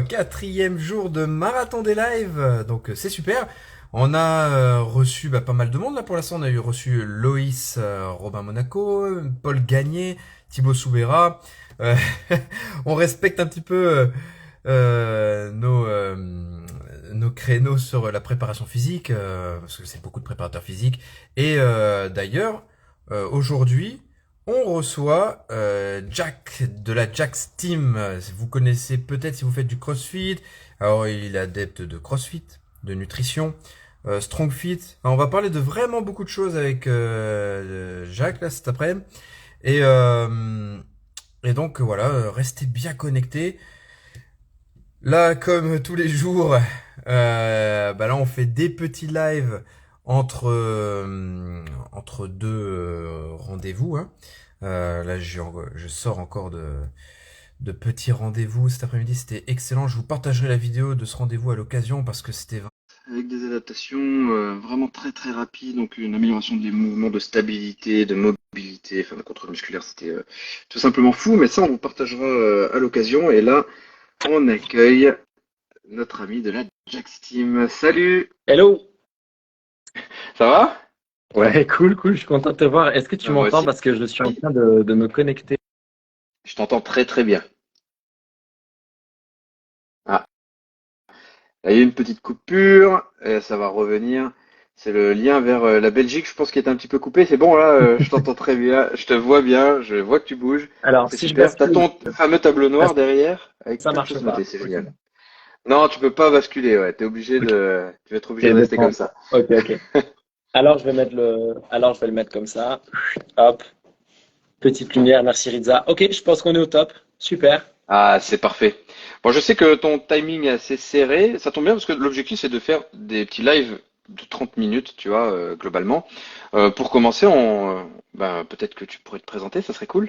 quatrième jour de marathon des lives, donc c'est super. On a reçu pas mal de monde là pour l'instant. On a eu reçu Loïs, Robin Monaco, Paul Gagné, Thibaut Soubera. Euh, on respecte un petit peu nos créneaux sur la préparation physique, parce que c'est beaucoup de préparateurs physiques. Et d'ailleurs, aujourd'hui, on reçoit Jack de la Jack's Team. Vous connaissez peut-être si vous faites du CrossFit. Alors, il est adepte de CrossFit, de nutrition, Strong Fit. Alors, on va parler de vraiment beaucoup de choses avec Jacques là cet après-midi. Et, euh, et donc voilà, restez bien connectés. Là, comme tous les jours, là on fait des petits lives entre deux rendez-vous. Hein. Là, je sors encore de petits rendez-vous cet après-midi. C'était excellent. Je vous partagerai la vidéo de ce rendez-vous à l'occasion parce que c'était avec des adaptations vraiment très très rapides, donc une amélioration des mouvements de stabilité, de mobilité, enfin de contrôle musculaire, c'était tout simplement fou, mais ça on vous partagera à l'occasion. Et là, on accueille notre ami de la Jack's Team. Salut, Hello! ça va? Ouais, cool, cool, je suis content de te voir. Est-ce que tu Moi m'entends aussi. parce que je suis en train de me connecter? Je t'entends très très bien. Ah, là, il y a eu une petite coupure, et ça va revenir. C'est le lien vers la Belgique, je pense, qui est un petit peu coupé. C'est bon, là, je t'entends très bien, je te vois bien, je vois que tu bouges. Alors, C'est si je super. T'as bascule, ton fameux tableau ça, noir derrière, avec ça plein de marche choses pas. notées, c'est Ok. génial. Non, tu peux pas basculer, ouais. Ok, Tu vas être ok, obligé de rester comme ça. ok, ok. Alors, je vais le mettre comme ça. Hop, petite lumière, merci Rizza. Ok, je pense qu'on est au top. Super. Ah, c'est parfait. Bon, je sais que ton timing est assez serré. Ça tombe bien parce que l'objectif, c'est de faire des petits lives de 30 minutes, tu vois, globalement. Pour commencer, peut-être que tu pourrais te présenter, ça serait cool.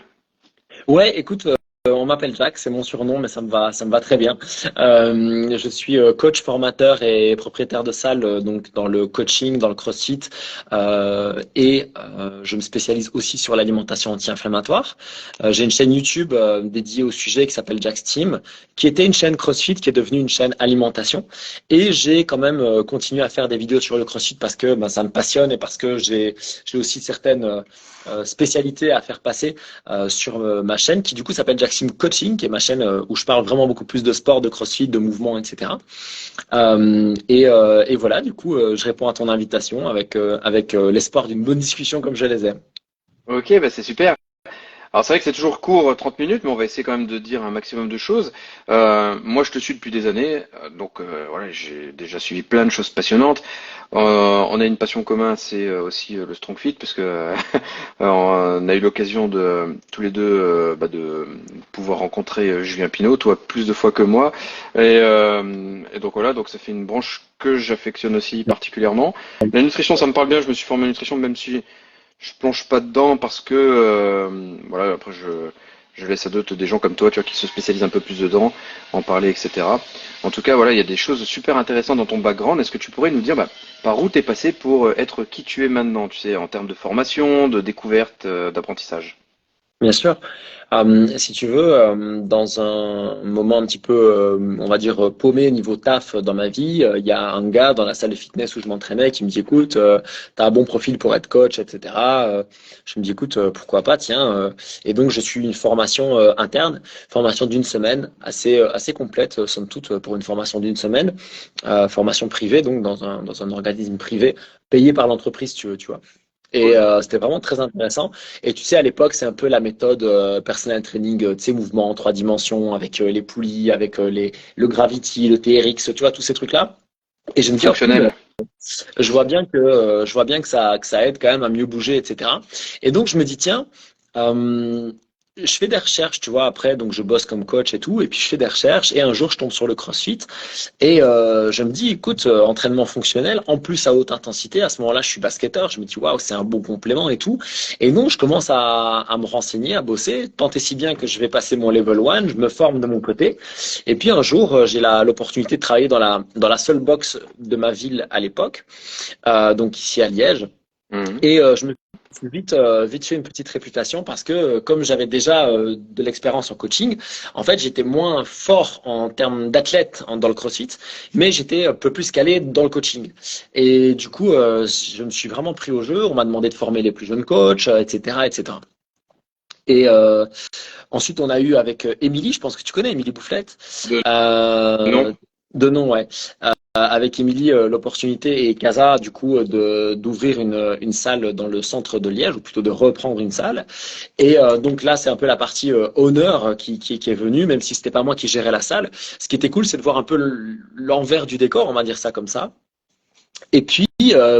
Ouais, écoute, on m'appelle Jack, c'est mon surnom, mais ça me va très bien. Je suis coach formateur et propriétaire de salle, donc dans le coaching, dans le CrossFit, je me spécialise aussi sur l'alimentation anti-inflammatoire. J'ai une chaîne YouTube dédiée au sujet qui s'appelle Jack's Team, qui était une chaîne CrossFit, qui est devenue une chaîne alimentation. Et j'ai quand même continué à faire des vidéos sur le CrossFit parce que ça me passionne et parce que j'ai aussi certaines spécialités à faire passer sur ma chaîne qui du coup s'appelle Jacksim Coaching, qui est ma chaîne où je parle vraiment beaucoup plus de sport, de crossfit, de mouvement, etc. Et voilà, du coup, je réponds à ton invitation avec l'espoir d'une bonne discussion comme je les aime. Ok, bah c'est super. Alors c'est vrai que c'est toujours court, 30 minutes, mais on va essayer quand même de dire un maximum de choses. Moi, je te suis depuis des années, voilà, j'ai déjà suivi plein de choses passionnantes. On a une passion commune, c'est aussi le Strong Fit, parce que on a eu l'occasion de tous les deux de pouvoir rencontrer Julien Pinault, toi plus de fois que moi, et donc voilà, donc ça fait une branche que j'affectionne aussi particulièrement. La nutrition, ça me parle bien. Je me suis formé en nutrition, même si je plonge pas dedans parce que voilà, après je laisse à d'autres des gens comme toi, tu vois, qui se spécialisent un peu plus dedans, en parler, etc. En tout cas, voilà, il y a des choses super intéressantes dans ton background. Est-ce que tu pourrais nous dire par où t'es passé pour être qui tu es maintenant, tu sais, en termes de formation, de découverte, d'apprentissage? Bien sûr. Si tu veux, dans un moment un petit peu, on va dire, paumé niveau taf dans ma vie, il y a un gars dans la salle de fitness où je m'entraînais qui me dit, écoute, t'as un bon profil pour être coach, etc. Je me dis, écoute, pourquoi pas, tiens. Et donc, je suis une formation interne, formation d'une semaine, assez complète, somme toute, pour une formation d'une semaine, formation privée, donc dans un organisme privé, payé par l'entreprise, tu vois. Et Cool. c'était vraiment très intéressant. Et tu sais, à l'époque, c'est un peu la méthode personal training, tu sais, mouvement en trois dimensions, avec les poulies, avec le gravity, le TRX, tu vois, tous ces trucs-là. Et je me dis, oh, cool, Fonctionnel. je vois bien que ça aide quand même à mieux bouger, etc. Et donc, je me dis, tiens, euh, je fais des recherches, tu vois, après, donc je bosse comme coach et tout, et puis je fais des recherches, et un jour, je tombe sur le CrossFit, et je me dis, écoute, entraînement fonctionnel, en plus à haute intensité, à ce moment-là, je suis basketteur, je me dis, waouh, c'est un bon complément et tout. Et donc, je commence à me renseigner, à bosser, tant et si bien que je vais passer mon level 1, je me forme de mon côté. Et puis un jour, j'ai l'opportunité de travailler dans la seule box de ma ville à l'époque, donc ici à Liège. Mhm. Et je me suis vite fait une petite réputation parce que comme j'avais déjà de l'expérience en coaching, en fait, j'étais moins fort en termes d'athlète dans le CrossFit, mais j'étais un peu plus calé dans le coaching. Et du coup, je me suis vraiment pris au jeu. On m'a demandé de former les plus jeunes coachs, etc., etc. Et ensuite, on a eu avec Émilie, je pense que tu connais Émilie Boufflette, De euh, non. de nom, ouais. Avec Émilie, l'opportunité et Casa, du coup, d'ouvrir une salle dans le centre de Liège, ou plutôt de reprendre une salle. Et donc là, c'est un peu la partie honneur qui est venue, même si c'était pas moi qui gérais la salle. Ce qui était cool, c'est de voir un peu l'envers du décor, on va dire ça comme ça. Et puis,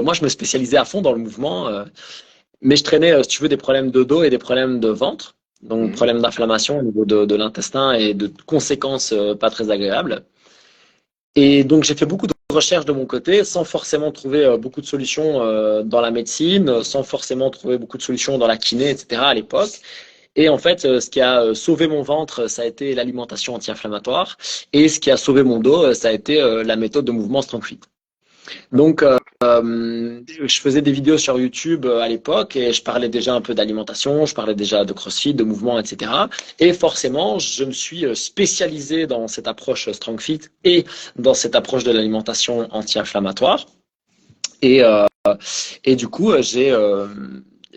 moi, je me spécialisais à fond dans le mouvement, mais je traînais, si tu veux, des problèmes de dos et des problèmes de ventre. Donc, Mhm. problèmes d'inflammation au niveau de l'intestin et de conséquences pas très agréables. Et donc, j'ai fait beaucoup de recherches de mon côté, sans forcément trouver beaucoup de solutions dans la médecine, sans forcément trouver beaucoup de solutions dans la kiné, etc. à l'époque. Et en fait, ce qui a sauvé mon ventre, ça a été l'alimentation anti-inflammatoire. Et ce qui a sauvé mon dos, ça a été la méthode de mouvement Strong Fit. Donc, je faisais des vidéos sur YouTube à l'époque et je parlais déjà un peu d'alimentation, je parlais déjà de CrossFit, de mouvement, etc. Et forcément, je me suis spécialisé dans cette approche Strong Fit et dans cette approche de l'alimentation anti-inflammatoire. Et, euh, et du coup,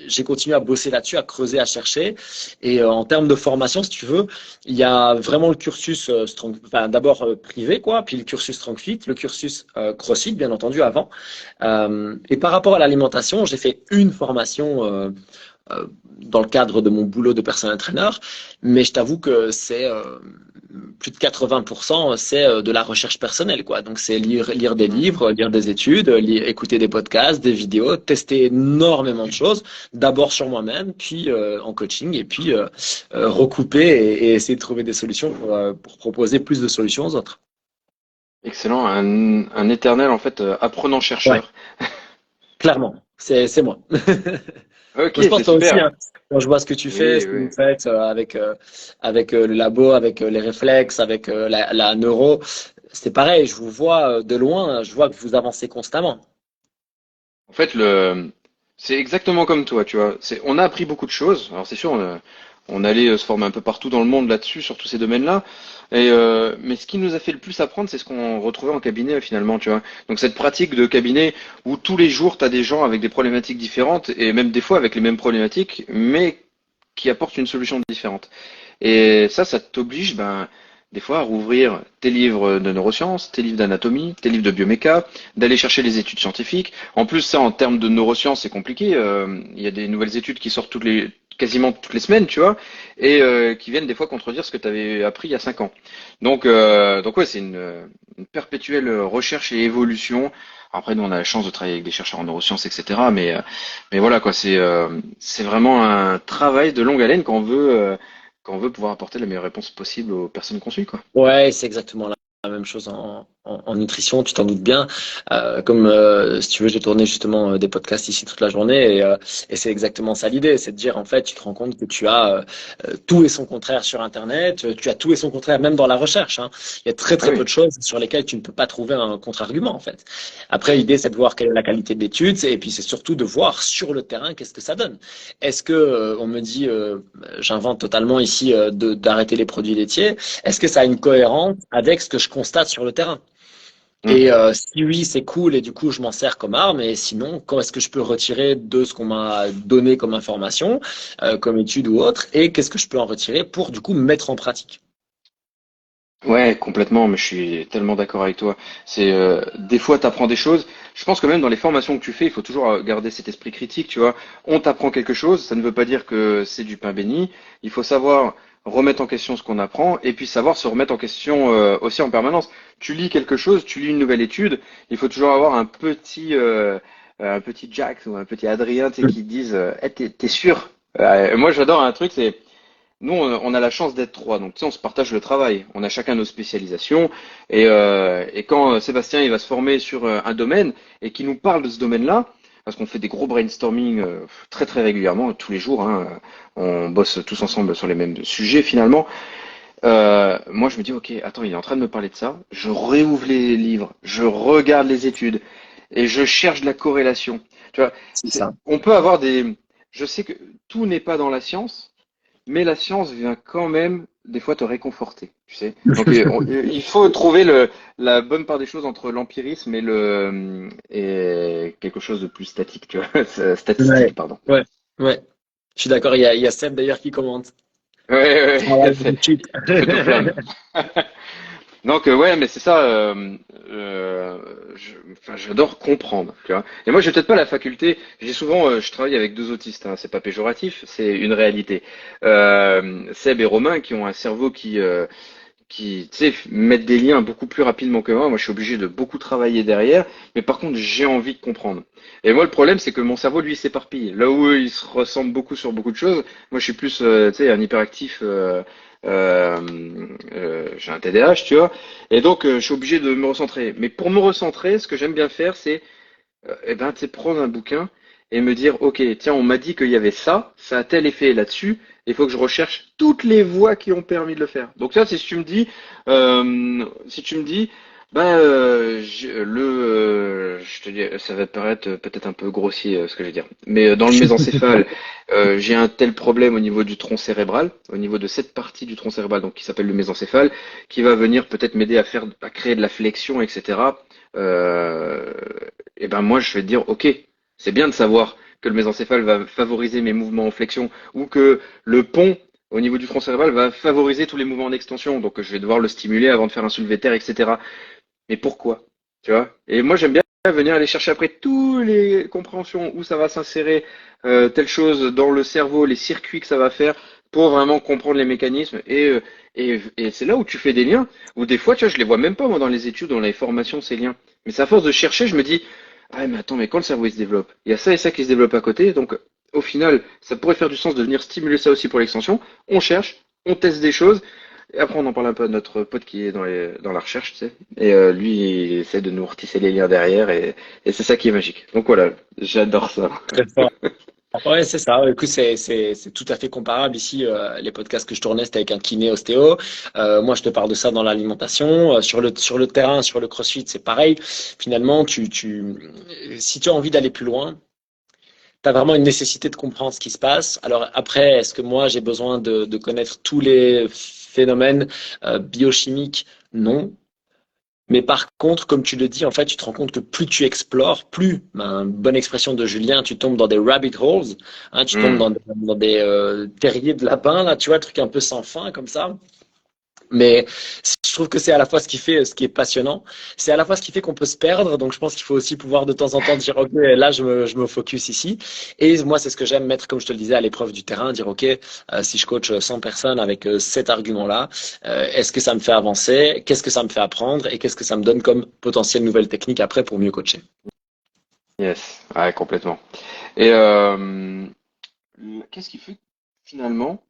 j'ai continué à bosser là-dessus, à creuser, à chercher. Et en termes de formation, si tu veux, il y a vraiment le cursus Strong, enfin, d'abord privé, quoi, puis le cursus Strong Fit, le cursus CrossFit, bien entendu, avant. Et par rapport à l'alimentation, j'ai fait une formation dans le cadre de mon boulot de personal trainer, mais je t'avoue que c'est plus de 80%, c'est de la recherche personnelle, quoi. Donc c'est lire des Mhm. livres, lire des études, écouter des podcasts, des vidéos, tester énormément de choses. D'abord sur moi-même, puis en coaching, et puis recouper et essayer de trouver des solutions pour proposer plus de solutions aux autres. Excellent, un éternel en fait Ouais, apprenant-chercheur. clairement, c'est moi. Ok, Moi, je pense c'est toi aussi, super. hein. Quand je vois ce que tu fais, Oui, ce que vous oui. faites avec le labo, avec les réflexes, avec la neuro, c'est pareil. Je vous vois de loin, je vois que vous avancez constamment. En fait, c'est exactement comme toi, tu vois. On a appris beaucoup de choses. Alors c'est sûr, on allait se former un peu partout dans le monde là-dessus, sur tous ces domaines-là. Mais ce qui nous a fait le plus apprendre, c'est ce qu'on retrouvait en cabinet finalement, tu vois. Donc cette pratique de cabinet où tous les jours, tu as des gens avec des problématiques différentes et même des fois avec les mêmes problématiques, mais qui apportent une solution différente. Et ça t'oblige, ben, des fois, à rouvrir tes livres de neurosciences, tes livres d'anatomie, tes livres de bioméca, d'aller chercher les études scientifiques. En plus, ça, en termes de neurosciences, c'est compliqué. Il y a des nouvelles études qui sortent quasiment toutes les semaines, tu vois, et qui viennent des fois contredire ce que tu avais appris il y a 5 ans. Donc ouais, c'est une perpétuelle recherche et évolution. Après, nous, on a la chance de travailler avec des chercheurs en neurosciences, etc. Mais voilà, quoi, c'est vraiment un travail de longue haleine quand on veut pouvoir apporter la meilleure réponse possible aux personnes qu'on suit, quoi. Ouais, c'est exactement la même chose en nutrition, tu t'en doutes bien. Comme si tu veux, j'ai tourné justement des podcasts ici toute la journée et c'est exactement ça l'idée, c'est de dire en fait, tu te rends compte que tu as tout et son contraire sur Internet, tu as tout et son contraire même dans la recherche, hein. Il y a très Ah très peu oui, de choses sur lesquelles tu ne peux pas trouver un contre-argument en fait. Après, l'idée c'est de voir quelle est la qualité de l'étude et puis c'est surtout de voir sur le terrain qu'est-ce que ça donne. Est-ce que on me dit, j'invente totalement ici d'arrêter les produits laitiers? Est-ce que ça a une cohérence avec ce que je constate sur le terrain? hum, Et si oui, c'est cool et du coup, je m'en sers comme arme. Et sinon, quand est-ce que je peux retirer de ce qu'on m'a donné comme information, comme étude ou autre, et qu'est-ce que je peux en retirer pour du coup mettre en pratique? ouais, complètement, mais je suis tellement d'accord avec toi. Des fois, tu apprends des choses. Je pense que même dans les formations que tu fais, il faut toujours garder cet esprit critique, tu vois. On t'apprend quelque chose, ça ne veut pas dire que c'est du pain béni. Il faut savoir remettre en question ce qu'on apprend et puis savoir se remettre en question aussi en permanence. Tu lis quelque chose, tu lis une nouvelle étude, il faut toujours avoir un petit Jack ou un petit Adrien, tu sais, qui te disent, Eh, t'es sûr? Moi, j'adore un truc, c'est nous, on a la chance d'être trois, donc tu sais, on se partage le travail. On a chacun nos spécialisations. Et quand Sébastien il va se former sur un domaine et qu'il nous parle de ce domaine-là, parce qu'on fait des gros brainstorming très très régulièrement, tous les jours, hein, on bosse tous ensemble sur les mêmes sujets finalement. Moi, je me dis, ok, attends, il est en train de me parler de ça. Je réouvre les livres, je regarde les études et je cherche de la corrélation. Tu vois, C'est ça. on peut avoir je sais que tout n'est pas dans la science, mais la science vient quand même des fois te réconforter, tu sais. Donc il faut trouver la bonne part des choses entre l'empirisme et quelque chose de plus statique, tu vois, Ouais, statistique, pardon. ouais, ouais. Je suis d'accord, il y a Seb d'ailleurs qui commente. Ouais, Travail de suite. tu fais tout flamme. Donc ouais, mais c'est ça. Enfin, j'adore comprendre, tu vois. Et moi, j'ai peut-être pas la faculté. J'ai souvent, je travaille avec deux autistes. Hein, c'est pas péjoratif, c'est une réalité. Seb et Romain qui ont un cerveau qui, tu sais, mettent des liens beaucoup plus rapidement que moi. Moi, je suis obligé de beaucoup travailler derrière, mais par contre, j'ai envie de comprendre. Et moi, le problème, c'est que mon cerveau, lui, s'éparpille. Là où eux, ils se ressemblent beaucoup sur beaucoup de choses, moi, je suis plus, tu sais, un hyperactif. Euh, j'ai un TDAH, tu vois, et donc je suis obligé de me recentrer. Mais pour me recentrer, ce que j'aime bien faire, c'est eh ben, tu sais, prendre un bouquin et me dire, ok, tiens, on m'a dit qu'il y avait ça, ça a tel effet là-dessus, il faut que je recherche toutes les voies qui ont permis de le faire. Donc ça, c'est si tu me dis, bah, je te dis, ça va paraître peut-être un peu grossier ce que je vais dire, mais dans le mésencéphale, j'ai un tel problème au niveau du tronc cérébral, au niveau de cette partie du tronc cérébral, donc qui s'appelle le mésencéphale, qui va venir peut-être m'aider à créer de la flexion, etc. Euh, et ben moi je vais te dire ok, c'est bien de savoir que le mésencéphale va favoriser mes mouvements en flexion ou que le pont au niveau du tronc cérébral va favoriser tous les mouvements en extension, donc je vais devoir le stimuler avant de faire un soulevé de terre, etc. Mais pourquoi? Tu vois? Et moi j'aime bien venir aller chercher après toutes les compréhensions où ça va s'insérer telle chose dans le cerveau, les circuits que ça va faire pour vraiment comprendre les mécanismes et c'est là où tu fais des liens où des fois tu vois je les vois même pas moi dans les études, dans les formations ces liens. Mais c'est à force de chercher, je me dis ah mais attends mais quand le cerveau il se développe, il y a ça et ça qui se développe à côté donc au final ça pourrait faire du sens de venir stimuler ça aussi pour l'extension. On cherche, on teste des choses et après, on en parle un peu à notre pote qui est dans la recherche, tu sais. Et lui, il essaie de nous retisser les liens derrière et c'est ça qui est magique. Donc voilà, j'adore ça. Très fort. Ouais, c'est ça. Écoute, c'est tout à fait comparable. Ici, les podcasts que je tournais, c'était avec un kiné ostéo. Moi, je te parle de ça dans l'alimentation. Sur le terrain, sur le CrossFit, c'est pareil. Finalement, si tu as envie d'aller plus loin, tu as vraiment une nécessité de comprendre ce qui se passe. Alors après, est-ce que moi, j'ai besoin de connaître tous les phénomènes biochimiques? Non. Mais par contre, comme tu le dis, en fait, tu te rends compte que plus tu explores, plus, ben, bonne expression de Julien, tu tombes dans des rabbit holes, hein, tu tombes Hmm. dans des terriers de lapin, là, tu vois, un truc un peu sans fin, comme ça. Mais je trouve que c'est à la fois ce qui fait, ce qui est passionnant, c'est à la fois ce qui fait qu'on peut se perdre. Donc, je pense qu'il faut aussi pouvoir de temps en temps dire, OK, là, je me focus ici. Et moi, c'est ce que j'aime mettre, comme je te le disais, à l'épreuve du terrain, dire, OK, si je coach 100 personnes avec cet argument-là, est-ce que ça me fait avancer? Qu'est-ce que ça me fait apprendre? Et qu'est-ce que ça me donne comme potentielle nouvelle technique après pour mieux coacher? Yes, ouais, complètement. Et qu'est-ce qui fait que finalement,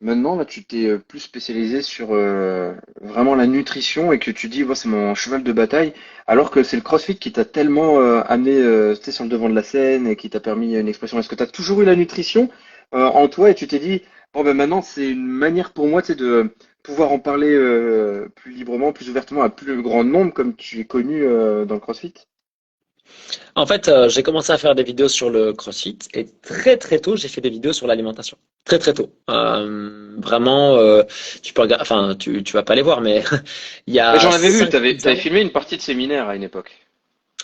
maintenant, là, tu t'es plus spécialisé sur vraiment la nutrition et que tu dis, c'est mon cheval de bataille, alors que c'est le CrossFit qui t'a tellement amené tu sais, sur le devant de la scène et qui t'a permis une expression. Est-ce que tu as toujours eu la nutrition en toi et tu t'es dit, bon, ben maintenant, c'est une manière pour moi, tu sais, de pouvoir en parler plus librement, plus ouvertement à plus grand nombre, comme tu es connu dans le CrossFit? En fait, j'ai commencé à faire des vidéos sur le CrossFit et très très tôt, j'ai fait des vidéos sur l'alimentation. Très très tôt. Vraiment, tu peux regarder, enfin, tu vas pas les voir, mais il y Mais a j'en avais vu, 5 t'avais ans. filmé une partie de séminaire à une époque.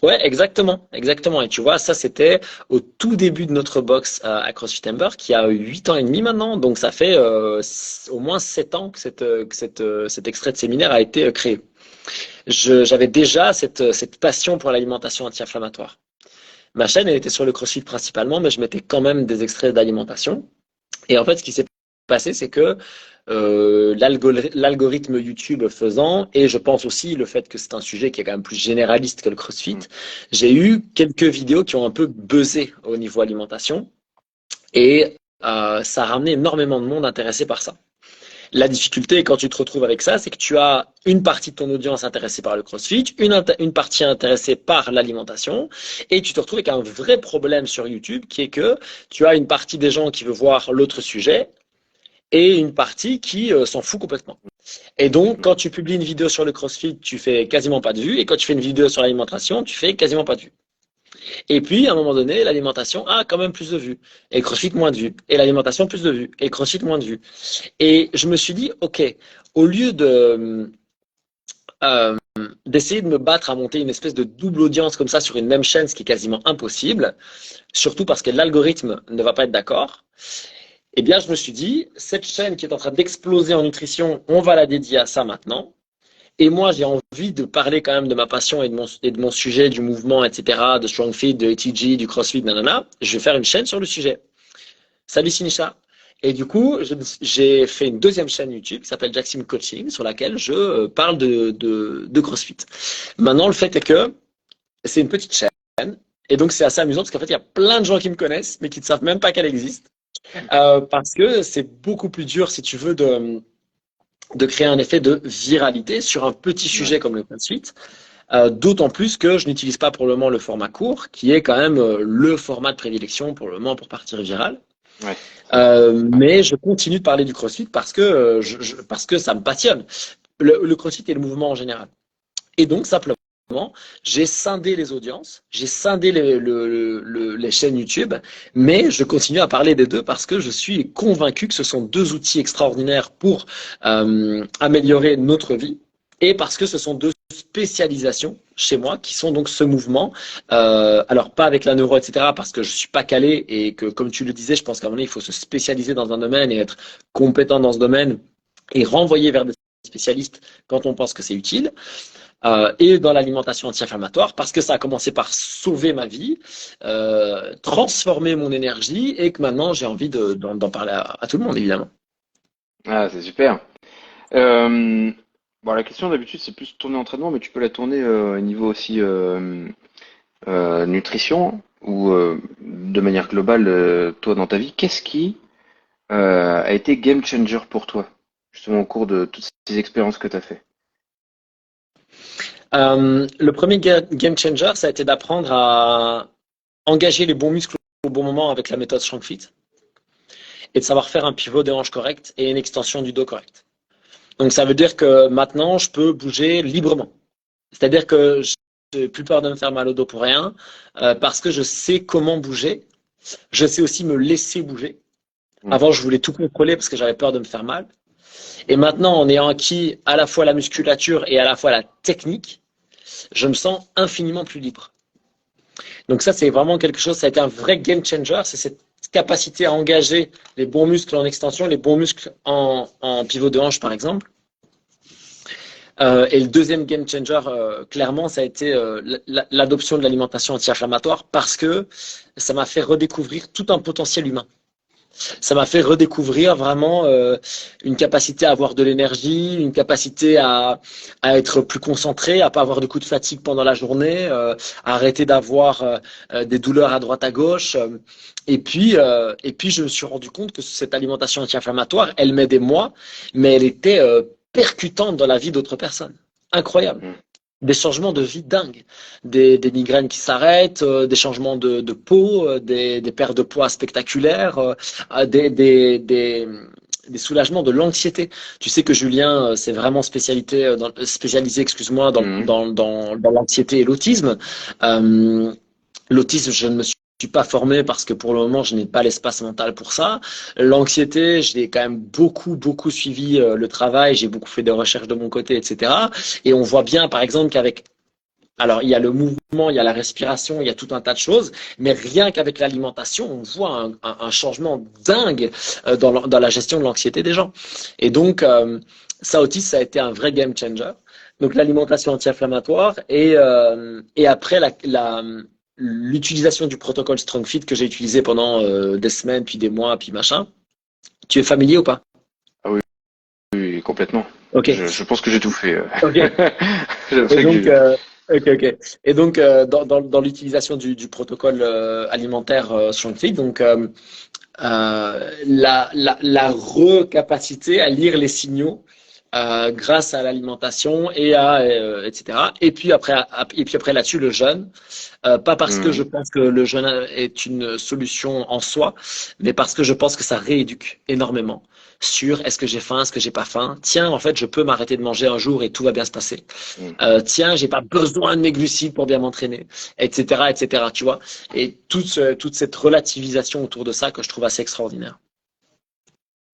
Ouais, exactement, exactement. Et tu vois, ça c'était au tout début de notre box à CrossFit Ember, qui a 8 ans et demi maintenant. Donc ça fait au moins 7 ans que cet extrait de séminaire a été créé. J'avais déjà cette passion pour l'alimentation anti-inflammatoire. Ma chaîne, elle était sur le CrossFit principalement, mais je mettais quand même des extraits d'alimentation. Et en fait, ce qui s'est passé, c'est que l'algorithme YouTube faisant, et je pense aussi le fait que c'est un sujet qui est quand même plus généraliste que le CrossFit, Hmm. j'ai eu quelques vidéos qui ont un peu buzzé au niveau alimentation, et ça a ramené énormément de monde intéressé par ça. La difficulté quand tu te retrouves avec ça, c'est que tu as une partie de ton audience intéressée par le CrossFit, une partie intéressée par l'alimentation, et tu te retrouves avec un vrai problème sur YouTube qui est que tu as une partie des gens qui veut voir l'autre sujet et une partie qui s'en fout complètement. Et donc, quand tu publies une vidéo sur le CrossFit, tu fais quasiment pas de vues, et quand tu fais une vidéo sur l'alimentation, tu fais quasiment pas de vues. Et puis, à un moment donné, l'alimentation a quand même plus de vues. Et CrossFit, moins de vues. Et l'alimentation, plus de vues. Et CrossFit, moins de vues. Et je me suis dit, OK, au lieu euh, d'essayer de me battre à monter une espèce de double audience comme ça sur une même chaîne, ce qui est quasiment impossible, surtout parce que l'algorithme ne va pas être d'accord, eh bien, je me suis dit, cette chaîne qui est en train d'exploser en nutrition, on va la dédier à ça maintenant. Et moi, j'ai envie de parler quand même de ma passion et de mon sujet, du mouvement, etc., de StrongFit, de ATG, du CrossFit, nanana. Je vais faire une chaîne sur le sujet. Salut Sinisha. Et du coup, j'ai fait une deuxième chaîne YouTube qui s'appelle Jacksim Coaching, sur laquelle je parle de CrossFit. Maintenant, le fait est que c'est une petite chaîne. Et donc, c'est assez amusant parce qu'en fait, il y a plein de gens qui me connaissent, mais qui ne savent même pas qu'elle existe. Parce que c'est beaucoup plus dur, si tu veux, de créer un effet de viralité sur un petit Ouais. sujet comme le CrossFit. D'autant plus que je n'utilise pas pour le moment le format court, qui est quand même le format de prédilection pour le moment pour partir viral. Ouais, c'est vrai. Ouais. Mais je continue de parler du CrossFit parce que, parce que ça me passionne. Le CrossFit et le mouvement en général. Et donc, simplement, j'ai scindé les audiences, j'ai scindé les chaînes YouTube, mais je continue à parler des deux parce que je suis convaincu que ce sont deux outils extraordinaires pour améliorer notre vie et parce que ce sont deux spécialisations chez moi qui sont donc ce mouvement. Alors, pas avec la neuro, etc., parce que je suis pas calé et que, comme tu le disais, je pense qu'à un moment donné, il faut se spécialiser dans un domaine et être compétent dans ce domaine et renvoyer vers des spécialistes quand on pense que c'est utile et dans l'alimentation anti-inflammatoire parce que ça a commencé par sauver ma vie, transformer mon énergie et que maintenant j'ai envie d'en parler à tout le monde évidemment. Ah, c'est super. Euh, bon, la question d'habitude, c'est plus tourner entraînement, mais tu peux la tourner au niveau aussi nutrition ou de manière globale, toi dans ta vie, qu'est-ce qui a été game changer pour toi, justement au cours de toutes ces expériences que tu as fait? Le premier game changer, ça a été d'apprendre à engager les bons muscles au bon moment avec la méthode StrongFit et de savoir faire un pivot de hanche correct et une extension du dos correct. Donc ça veut dire que maintenant je peux bouger librement. C'est-à-dire que je n'ai plus peur de me faire mal au dos pour rien parce que je sais comment bouger. Je sais aussi me laisser bouger. Hmm. Avant, je voulais tout contrôler parce que j'avais peur de me faire mal. Et maintenant, en ayant acquis à la fois la musculature et à la fois la technique, je me sens infiniment plus libre. Donc ça, c'est vraiment quelque chose, ça a été un vrai game changer, c'est cette capacité à engager les bons muscles en extension, les bons muscles en pivot de hanche, par exemple. Et le deuxième game changer, clairement, ça a été l'adoption de l'alimentation anti-inflammatoire parce que ça m'a fait redécouvrir tout un potentiel humain. Ça m'a fait redécouvrir vraiment une capacité à avoir de l'énergie, une capacité à être plus concentré, à pas avoir de coups de fatigue pendant la journée, à arrêter d'avoir des douleurs à droite à gauche. Et puis, je me suis rendu compte que cette alimentation anti-inflammatoire, elle m'aidait moi, mais elle était percutante dans la vie d'autres personnes. Incroyable. Hmm. Des changements de vie dingues, des migraines qui s'arrêtent, des changements de peau, des pertes de poids spectaculaires, des soulagements de l'anxiété. Tu sais que Julien, c'est vraiment spécialisé, excuse-moi, Hmm. dans l'anxiété et l'autisme. L'autisme, je ne me suis pas formé parce que pour le moment, je n'ai pas l'espace mental pour ça. L'anxiété, j'ai quand même beaucoup suivi le travail, j'ai beaucoup fait des recherches de mon côté, etc. Et on voit bien, par exemple, alors il y a le mouvement, il y a la respiration, il y a tout un tas de choses, mais rien qu'avec l'alimentation, on voit un changement dingue dans la gestion de l'anxiété des gens. Et donc, ça aussi, ça a été un vrai game changer. Donc l'alimentation anti-inflammatoire et après l'utilisation du protocole StrongFit que j'ai utilisé pendant des semaines, puis des mois, puis machin. Tu es familier ou pas? Ah oui, oui, complètement. Ok, Je pense que j'ai tout fait. ok. C'est Et ça que j'ai donc, vu. ok. Et donc, dans l'utilisation du protocole alimentaire StrongFit, donc la recapacité à lire les signaux grâce à l'alimentation etc. Et puis après là-dessus le jeûne, pas parce que je Hmm. pense que le jeûne est une solution en soi, mais parce que je pense que ça rééduque énormément. sur est-ce que j'ai faim, est-ce que j'ai pas faim. Tiens, en fait, je peux m'arrêter de manger un jour et tout va bien se passer. Mm. Tiens, j'ai pas besoin de mes glucides pour bien m'entraîner, etc., etc. Tu vois. Et toute cette relativisation autour de ça que je trouve assez extraordinaire.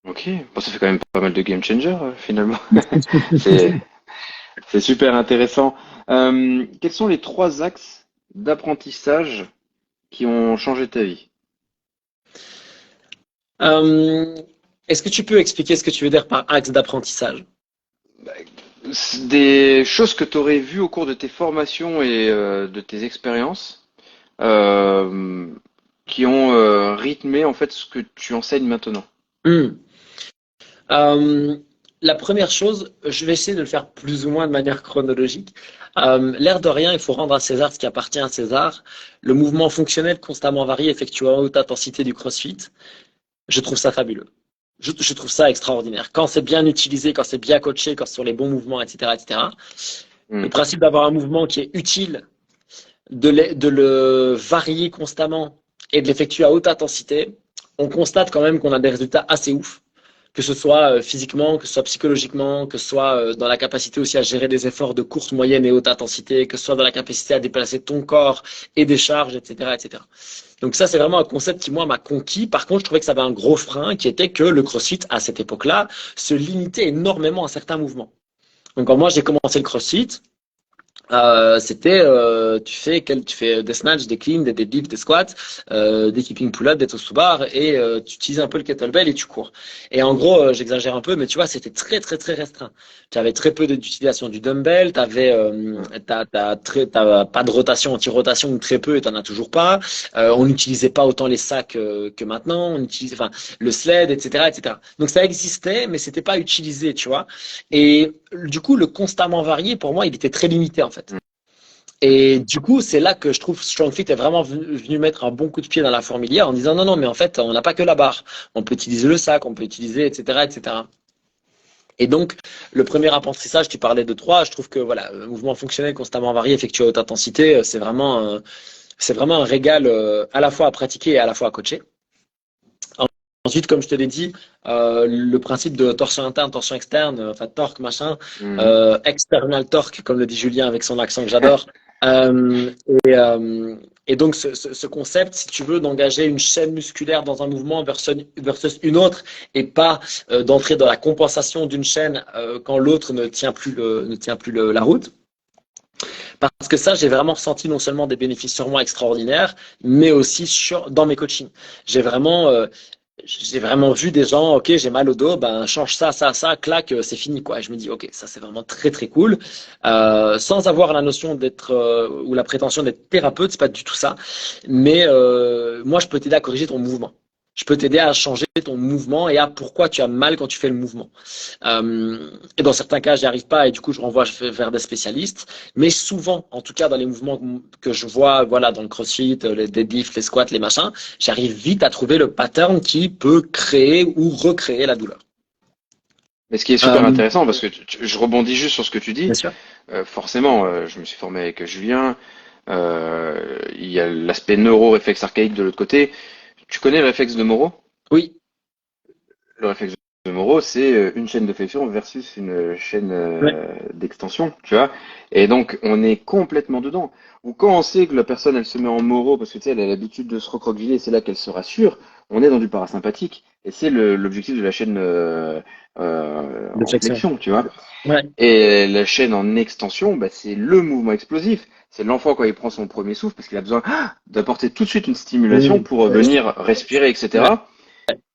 Ok, bon, ça fait quand même pas mal de game changer finalement. C'est c'est super intéressant. Quels sont les trois axes d'apprentissage qui ont changé ta vie? Euh, Est-ce que tu peux expliquer ce que tu veux dire par axe d'apprentissage? C'est des choses que tu aurais vues au cours de tes formations et de tes expériences euh, qui ont rythmé en fait ce que tu enseignes maintenant. Hmm. Euh, la première chose, je vais essayer de le faire plus ou moins de manière chronologique. L'air de rien, il faut rendre à César ce qui appartient à César. Le mouvement fonctionnel constamment varié effectué à haute intensité du CrossFit, je trouve ça fabuleux. Je trouve ça extraordinaire. Quand c'est bien utilisé, quand c'est bien coaché, quand c'est sur les bons mouvements, etc., etc. Le Hmm. principe d'avoir un mouvement qui est utile, de le varier constamment et de l'effectuer à haute intensité, on constate quand même qu'on a des résultats assez ouf, que ce soit physiquement, que ce soit psychologiquement, que ce soit dans la capacité aussi à gérer des efforts de courte, moyenne et haute intensité, que ce soit dans la capacité à déplacer ton corps et des charges, etc., etc. Donc ça, c'est vraiment un concept qui, moi, m'a conquis. Par contre, je trouvais que ça avait un gros frein qui était que le CrossFit, à cette époque-là, se limitait énormément à certains mouvements. Donc quand moi, j'ai commencé le CrossFit, tu fais des snatchs, des cleans, des deadlifts, des squats, des keeping pull-ups, des toes to bar et tu utilises un peu le kettlebell et tu cours. Et en gros, j'exagère un peu, mais tu vois, c'était très très très restreint. Tu avais très peu d'utilisation du dumbbell, t'as pas de rotation, anti-rotation ou très peu et t'en as toujours pas. On n'utilisait pas autant les sacs que maintenant, on utilisait, enfin, le sled, etc., etc. Donc ça existait, mais c'était pas utilisé, tu vois. Et du coup, le constamment varié, pour moi, il était très limité en fait. Et du coup, c'est là que je trouve StrongFit est vraiment venu mettre un bon coup de pied dans la fourmilière en disant non, non, mais en fait, on n'a pas que la barre. On peut utiliser le sac, on peut utiliser, etc., etc. Et donc, le premier apprentissage, tu parlais de trois, je trouve que voilà, le mouvement fonctionnel constamment varié, effectué à haute intensité, c'est vraiment un régal à la fois à pratiquer et à la fois à coacher. Ensuite, comme je te l'ai dit, le principe de torsion interne, torsion externe, enfin torque, machin, Mhm. external torque, comme le dit Julien avec son accent que j'adore. Euh, et, euh, et donc, ce concept, si tu veux, d'engager une chaîne musculaire dans un mouvement versus une autre et pas d'entrer dans la compensation d'une chaîne quand l'autre ne tient plus la route. Parce que ça, j'ai vraiment ressenti non seulement des bénéfices sur moi extraordinaires, mais aussi dans mes coachings. J'ai vraiment, euh, j'ai vraiment vu des gens, ok, j'ai mal au dos, ben change ça, ça, ça, clac, c'est fini quoi. Et je me dis, ok, ça c'est vraiment très très cool, sans avoir la notion d'être ou la prétention d'être thérapeute, c'est pas du tout ça. Mais moi, je peux t'aider à corriger ton mouvement. Je peux t'aider à changer ton mouvement et à pourquoi tu as mal quand tu fais le mouvement. Et dans certains cas, j'y arrive pas et du coup, je renvoie vers des spécialistes. Mais souvent, en tout cas dans les mouvements que je vois, voilà, dans le CrossFit, les deadlifts, les squats, les machins, j'arrive vite à trouver le pattern qui peut créer ou recréer la douleur. Mais ce qui est super Euh, intéressant, parce que je rebondis juste sur ce que tu dis, Bien sûr. forcément, je me suis formé avec Julien, il y a l'aspect neuro-réflexe archaïque de l'autre côté. Tu connais le réflexe de Moro? Oui. Le réflexe de Moro, c'est une chaîne de flexion versus une chaîne Ouais. d'extension, tu vois. Et donc, on est complètement dedans. Ou quand on sait que la personne, elle se met en Moro, parce que tu sais, elle a l'habitude de se recroqueviller, c'est là qu'elle se rassure, on est dans du parasympathique. Et c'est l'objectif de la chaîne De en flexion. flexion, tu vois. Ouais. Et la chaîne en extension, bah, c'est le mouvement explosif. C'est l'enfant quand il prend son premier souffle, parce qu'il a besoin d'apporter tout de suite une stimulation Oui. pour venir respirer, Ouais. etc.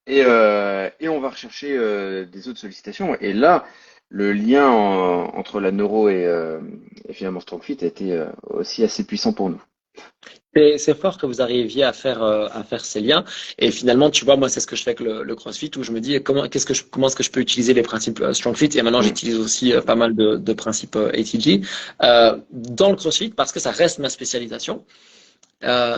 Et on va rechercher des autres sollicitations. Et là, le lien entre la neuro et finalement StrongFit a été aussi assez puissant pour nous. C'est fort que vous arriviez à faire ces liens. Et finalement, tu vois, moi, c'est ce que je fais avec le CrossFit où je me dis comment est-ce que je peux utiliser les principes StrongFit. Et maintenant, Mm. j'utilise aussi pas mal de principes ATG dans le CrossFit parce que ça reste ma spécialisation.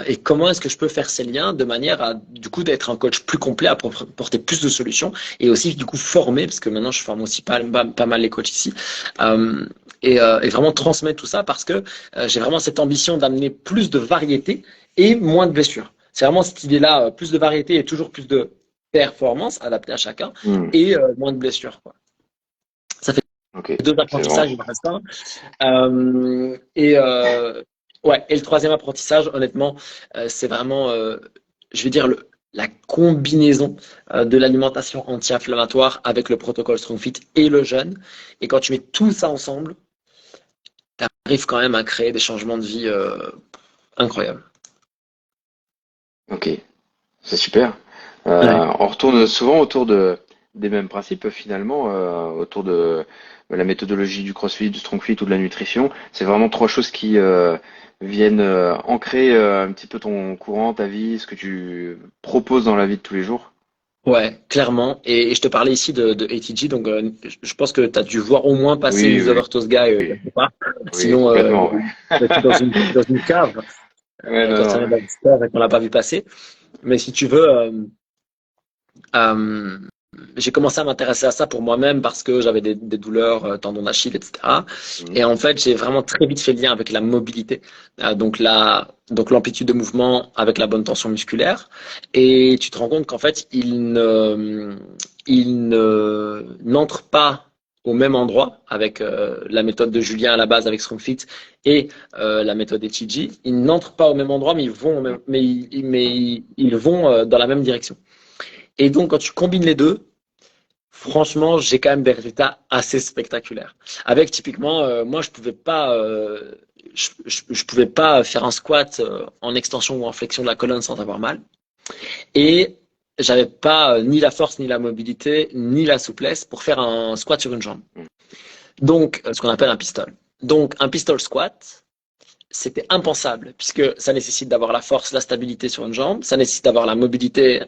Et comment est-ce que je peux faire ces liens de manière à, du coup, d'être un coach plus complet, à porter plus de solutions et aussi, du coup, former, parce que maintenant, je forme aussi pas mal les coachs ici, euh, et vraiment transmettre tout ça parce que j'ai vraiment cette ambition d'amener plus de variété et moins de blessures. C'est vraiment cette idée-là, plus de variété et toujours plus de performance adaptée à chacun Hmm. et moins de blessures, quoi. Ça fait Ok, deux c'est vraiment apprentissages, il me super. reste un. Ouais, et le troisième apprentissage, honnêtement, c'est vraiment, je vais dire, la combinaison de l'alimentation anti-inflammatoire avec le protocole StrongFit et le jeûne. Et quand tu mets tout ça ensemble, tu arrives quand même à créer des changements de vie incroyables. Ok, c'est super. Ouais. On retourne souvent autour des mêmes principes finalement, autour de la méthodologie du CrossFit, du StrongFit ou de la nutrition. C'est vraiment trois choses qui viennent ancrer un petit peu ton courant, ta vie, ce que tu proposes dans la vie de tous les jours. Ouais, clairement. Et je te parlais ici de ATG, donc je pense que tu as dû voir au moins passer Oui, Who's oui, Over Toast Guy oui, quelque part. oui, Sinon, complètement. Ouais, tu dans une cave ouais, non, quand ça non, vient ouais. d'Avistar et qu'on l'a pas vu passer. Mais si tu veux, euh, j'ai commencé à m'intéresser à ça pour moi-même parce que j'avais des douleurs, tendons d'Achille, etc. Mhm. Et en fait, j'ai vraiment très vite fait le lien avec la mobilité, donc l'amplitude de mouvement avec la bonne tension musculaire. Et tu te rends compte qu'en fait, n'entre pas au même endroit avec la méthode de Julien à la base avec StrongFit et la méthode ETG. Ils n'entrent pas au même endroit, mais ils vont, ils vont dans la même direction. Et donc, quand tu combines les deux, franchement, j'ai quand même des résultats assez spectaculaires. Avec typiquement, moi, je pouvais pas faire un squat en extension ou en flexion de la colonne sans avoir mal. Et j'avais pas ni la force, ni la mobilité, ni la souplesse pour faire un squat sur une jambe. Donc, ce qu'on appelle un pistol. Donc, un pistol squat, c'était impensable, puisque ça nécessite d'avoir la force, la stabilité sur une jambe, ça nécessite d'avoir la mobilité,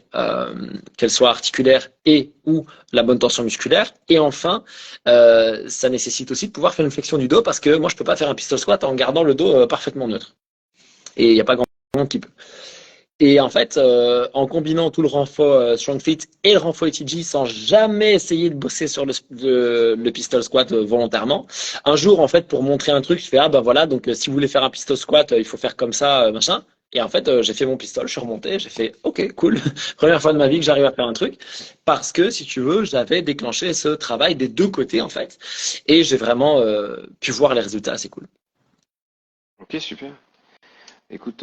qu'elle soit articulaire et ou la bonne tension musculaire, et enfin, ça nécessite aussi de pouvoir faire une flexion du dos, parce que moi, je peux pas faire un pistol squat en gardant le dos parfaitement neutre. Et il n'y a pas grand monde qui peut. Et en fait, en combinant tout le renfort StrongFit et le renfort ETG sans jamais essayer de bosser sur le pistol squat volontairement, un jour, en fait, pour montrer un truc, je fais, ah ben voilà, donc si vous voulez faire un pistol squat, il faut faire comme ça, machin. Et en fait, j'ai fait mon pistol, je suis remonté, j'ai fait, ok, cool, première fois de ma vie que j'arrive à faire un truc, parce que, si tu veux, j'avais déclenché ce travail des deux côtés, en fait, et j'ai vraiment pu voir les résultats, c'est cool. Ok, super. Écoute,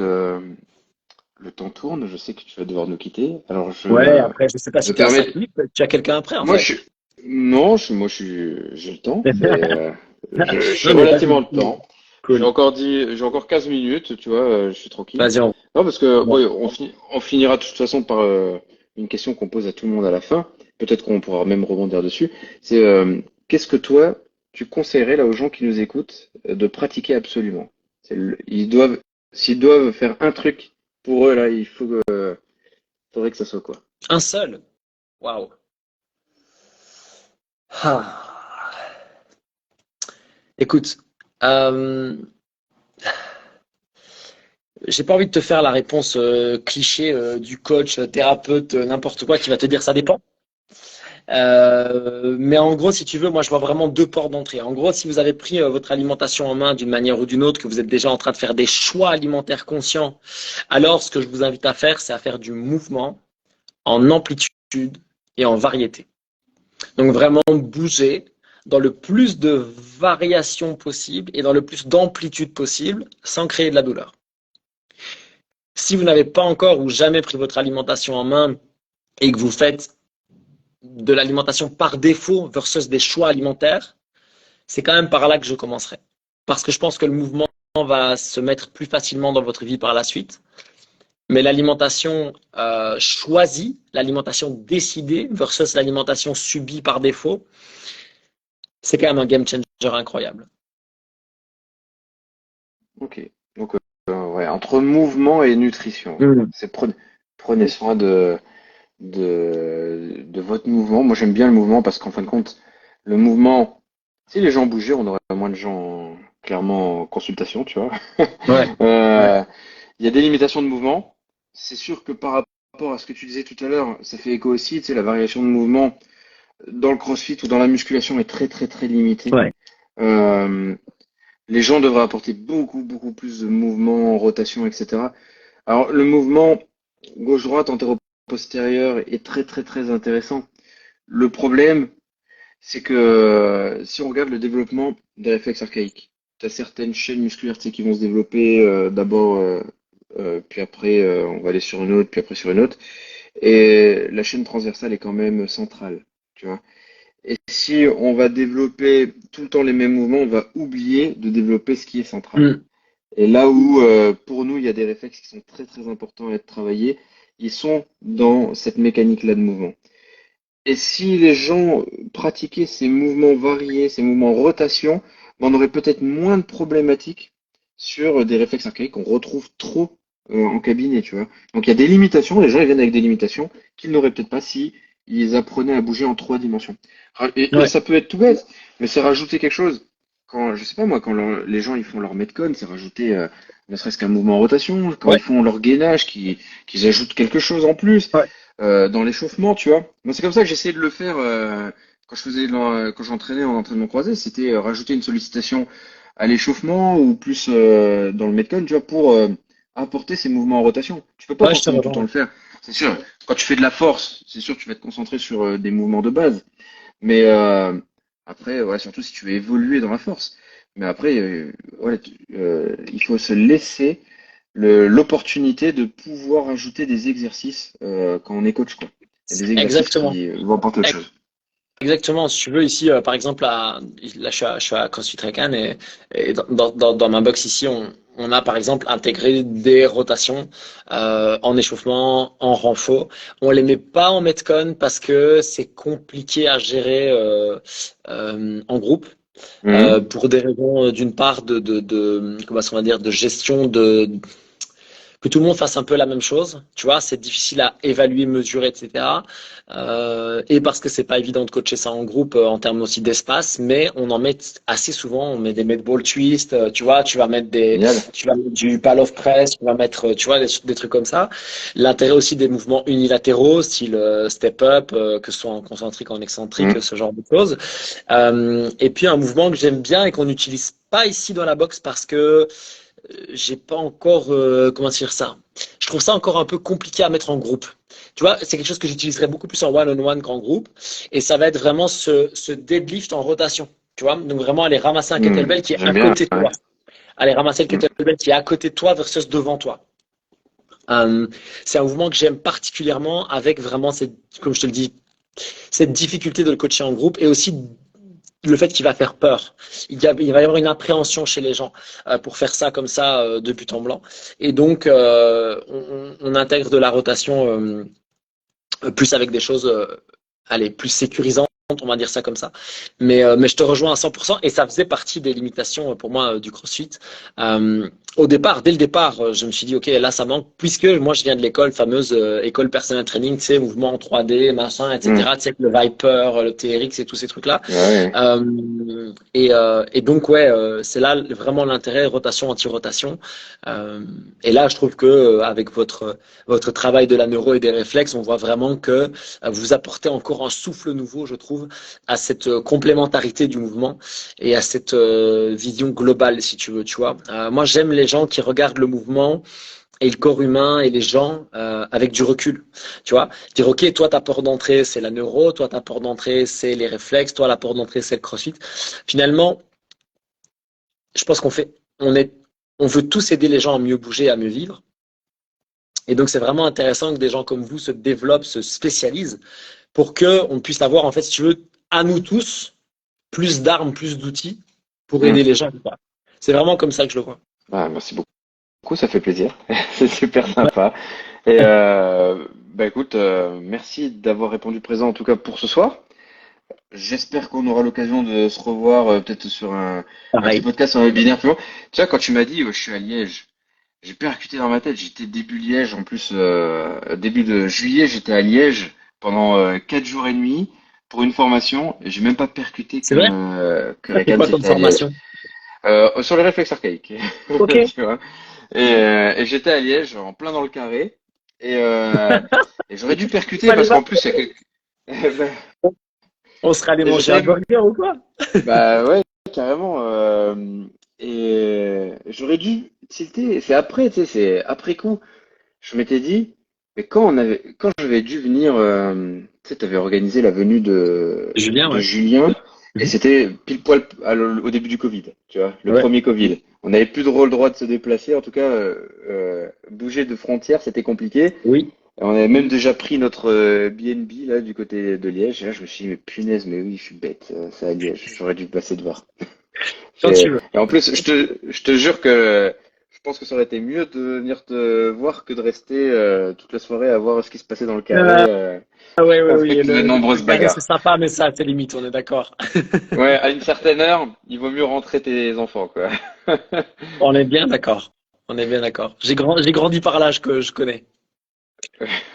le temps tourne, je sais que tu vas devoir nous quitter. Alors Ouais, après, je sais pas je si me tu as permets. 5 minutes, tu as quelqu'un après, en Moi, fait. non, j'ai le temps. J'ai Non, mais relativement vas-y, le temps. cool. J'ai encore 15 minutes, tu vois, je suis tranquille. Vas-y, Non, parce que, bon. ouais, on finira de toute façon par une question qu'on pose à tout le monde à la fin. Peut-être qu'on pourra même rebondir dessus. C'est, qu'est-ce que toi, tu conseillerais là aux gens qui nous écoutent de pratiquer absolument? Ils doivent, s'ils doivent faire un truc pour eux là, faudrait que ça soit quoi? Un seul. Waouh. Ah. Écoute, euh, j'ai pas envie de te faire la réponse cliché du coach, thérapeute, n'importe quoi qui va te dire ça dépend. Mais en gros, si tu veux, moi je vois vraiment deux portes d'entrée. En gros, si vous avez pris votre alimentation en main d'une manière ou d'une autre, que vous êtes déjà en train de faire des choix alimentaires conscients, alors ce que je vous invite à faire, c'est à faire du mouvement en amplitude et en variété. Donc vraiment bouger dans le plus de variations possible et dans le plus d'amplitude possible sans créer de la douleur. Si vous n'avez pas encore ou jamais pris votre alimentation en main et que vous faites de l'alimentation par défaut versus des choix alimentaires, c'est quand même par là que je commencerai. Parce que je pense que le mouvement va se mettre plus facilement dans votre vie par la suite. Mais l'alimentation choisie, l'alimentation décidée versus l'alimentation subie par défaut, c'est quand même un game changer incroyable. Ok. Donc, ouais, entre mouvement et nutrition. Mmh. Prenez soin de votre mouvement. Moi, j'aime bien le mouvement parce qu'en fin de compte, le mouvement, si les gens bougeaient, on aurait moins de gens clairement en consultation, tu vois. Ouais, ouais, Euh, Il y a des limitations de mouvement. C'est sûr que par rapport à ce que tu disais tout à l'heure, ça fait écho aussi, tu sais, la variation de mouvement dans le CrossFit ou dans la musculation est très très très limitée. ouais. Euh, les gens devraient apporter beaucoup plus de mouvement, rotation, etc. Alors le mouvement gauche-droite, postérieur est très très très intéressant. Le problème, c'est que si on regarde le développement des réflexes archaïques, tu as certaines chaînes musculaires, tu sais, qui vont se développer d'abord, puis après on va aller sur une autre, puis après sur une autre. Et la chaîne transversale est quand même centrale, tu vois. Et si on va développer tout le temps les mêmes mouvements, on va oublier de développer ce qui est central. Hmm. Et là où, pour nous, il y a des réflexes qui sont très très importants à être travaillés, ils sont dans cette mécanique-là de mouvement. Et si les gens pratiquaient ces mouvements variés, ces mouvements en rotation, ben, on aurait peut-être moins de problématiques sur des réflexes archaïques qu'on retrouve trop en cabinet, tu vois. Donc il y a des limitations, les gens ils viennent avec des limitations qu'ils n'auraient peut-être pas si ils apprenaient à bouger en 3 dimensions. Et Ouais. ça peut être tout bête, mais c'est rajouter quelque chose. Quand, je sais pas moi, quand les gens ils font leur metcon, c'est rajouter ne serait-ce qu'un mouvement en rotation. Quand Ouais. ils font leur gainage, qu'ils ajoutent quelque chose en plus Ouais. dans l'échauffement, tu vois. Moi, c'est comme ça que j'essayais de le faire quand quand j'entraînais en entraînement croisé, c'était rajouter une sollicitation à l'échauffement ou plus dans le metcon, tu vois, pour apporter ces mouvements en rotation. Tu peux pas Ouais, je te forcément tout le temps rejoins. le faire. C'est sûr, quand tu fais de la force, c'est sûr que tu vas te concentrer sur des mouvements de base. Mais après, ouais, surtout si tu veux évoluer dans la force. Mais après, ouais, il faut se laisser l'opportunité de pouvoir ajouter des exercices quand on est coach, quoi. Il y a des exercices Exactement. qui vont apporter autre chose. Exactement. Si tu veux, ici, par exemple, là, je suis à CrossFit Recan et dans ma box ici, on a par exemple intégré des rotations en échauffement, en renfort. On les met pas en Metcon parce que c'est compliqué à gérer en groupe. Mhm. Pour des raisons d'une part comment est-ce qu'on va dire de gestion que tout le monde fasse un peu la même chose, tu vois, c'est difficile à évaluer, mesurer, etc. Et parce que c'est pas évident de coacher ça en groupe en termes aussi d'espace, mais on en met assez souvent, on met des med ball twist, tu vois, Génial. tu vas mettre du pal of press, tu vas mettre, tu vois, des trucs comme ça. L'intérêt aussi des mouvements unilatéraux, style step up, que ce soit en concentrique, en excentrique, Mhm. ce genre de choses. Et puis un mouvement que j'aime bien et qu'on n'utilise pas ici dans la boxe parce que j'ai pas encore, comment dire ça? Je trouve ça encore un peu compliqué à mettre en groupe. Tu vois, c'est quelque chose que j'utiliserai beaucoup plus en one-on-one qu'en groupe. Et ça va être vraiment ce deadlift en rotation. Tu vois, donc vraiment aller ramasser un kettlebell qui est à J'aime bien. côté de Ouais. toi. Aller ramasser le Mhm. kettlebell qui est à côté de toi versus devant toi. Euh, c'est un mouvement que j'aime particulièrement avec vraiment cette, comme je te le dis, cette difficulté de le coacher en groupe et aussi le fait qu'il va faire peur. Il va y avoir une appréhension chez les gens pour faire ça comme ça de but en blanc. Et donc, on intègre de la rotation plus avec des choses allez, plus sécurisantes, on va dire ça comme ça. Mais je te rejoins à 100% et ça faisait partie des limitations pour moi du CrossFit. Au départ, dès le départ, je me suis dit, OK, là, ça manque, puisque moi, je viens de l'école, fameuse école personnel training, tu sais, mouvement en 3D, machin, Mhm. etc., tu sais, le Viper, le TRX et tous ces trucs-là. Ouais, ouais. Et donc, ouais, c'est là vraiment l'intérêt, rotation, anti-rotation. Euh, et là, je trouve que avec votre travail de la neuro et des réflexes, on voit vraiment que vous apportez encore un souffle nouveau, je trouve, à cette complémentarité du mouvement et à cette vision globale, si tu veux, tu vois. Moi, j'aime les gens qui regardent le mouvement et le corps humain et les gens avec du recul, tu vois. Dire, OK, toi, ta porte d'entrée, c'est la neuro, toi, ta porte d'entrée, c'est les réflexes, toi, la porte d'entrée, c'est le crossfit. Finalement, je pense on veut tous aider les gens à mieux bouger, à mieux vivre. Et donc, c'est vraiment intéressant que des gens comme vous se développent, se spécialisent pour que on puisse avoir, en fait, si tu veux, à nous tous, plus d'armes, plus d'outils pour aider Mhm. les gens. C'est vraiment comme ça que je le vois. Ah, merci beaucoup, ça fait plaisir. C'est super sympa. Et bah écoute, merci d'avoir répondu présent en tout cas pour ce soir. J'espère qu'on aura l'occasion de se revoir peut-être sur un petit Pareil. podcast, un webinaire plus long. Tu vois, quand tu m'as dit je suis à Liège, j'ai percuté dans ma tête, j'étais début Liège, en plus début de juillet, j'étais à Liège pendant 4 jours et demi pour une formation, et j'ai même pas percuté C'est vrai? que Ça, c'est Regan quoi comme c'était à Liège. formation? Sur les réflexes archaïques, Ok. tu vois. Et j'étais à Liège, en plein dans le carré, et, et j'aurais dû percuter Allez, parce va. qu'en plus il y a quelques... On sera allé Et manger un j'étais burger ou quoi? Bah ouais, carrément. Et j'aurais dû tilter. C'est après, tu sais, c'est après coup. Je m'étais dit, Mais quand j'avais dû venir, tu sais, t'avais organisé la venue Julien, de ouais. Julien, et Mhm. c'était pile poil au début du Covid, tu vois, le Ouais. premier Covid. On n'avait plus le droit de se déplacer, en tout cas, bouger de frontières, c'était compliqué. Oui. Et on avait même déjà pris notre B&B là du côté de Liège. Et là, je me suis dit, mais punaise, mais oui, je suis bête, c'est à Liège. J'aurais dû passer devant. Quand tu veux. Et en plus, je te jure que je pense que ça aurait été mieux de venir te voir que de rester toute la soirée à voir ce qui se passait dans le carré Oui, oui, oui. Et avec de le nombreuses carré, c'est bagarres. sympa, mais ça, c'est limite, on est d'accord. Ouais, à une certaine heure, il vaut mieux rentrer tes enfants, quoi. On est bien d'accord. On est bien d'accord. J'ai grandi par là, je connais.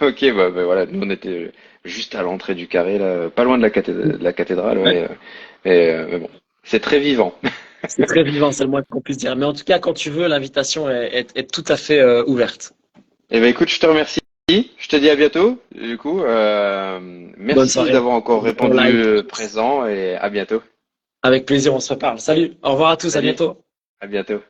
Ok, bah voilà, nous on était juste à l'entrée du carré, là, pas loin de de la cathédrale, Ouais. ouais. Mais bon, c'est très vivant. C'est très vivant, c'est le moins qu'on puisse dire. Mais en tout cas, quand tu veux, l'invitation est tout à fait ouverte. Eh ben écoute, je te remercie. Je te dis à bientôt. Du coup, Bonne merci soirée. d'avoir encore Bon répondu live. présent et à bientôt. Avec plaisir, on se reparle. Salut. Au revoir à tous. À Salut, bientôt. à bientôt.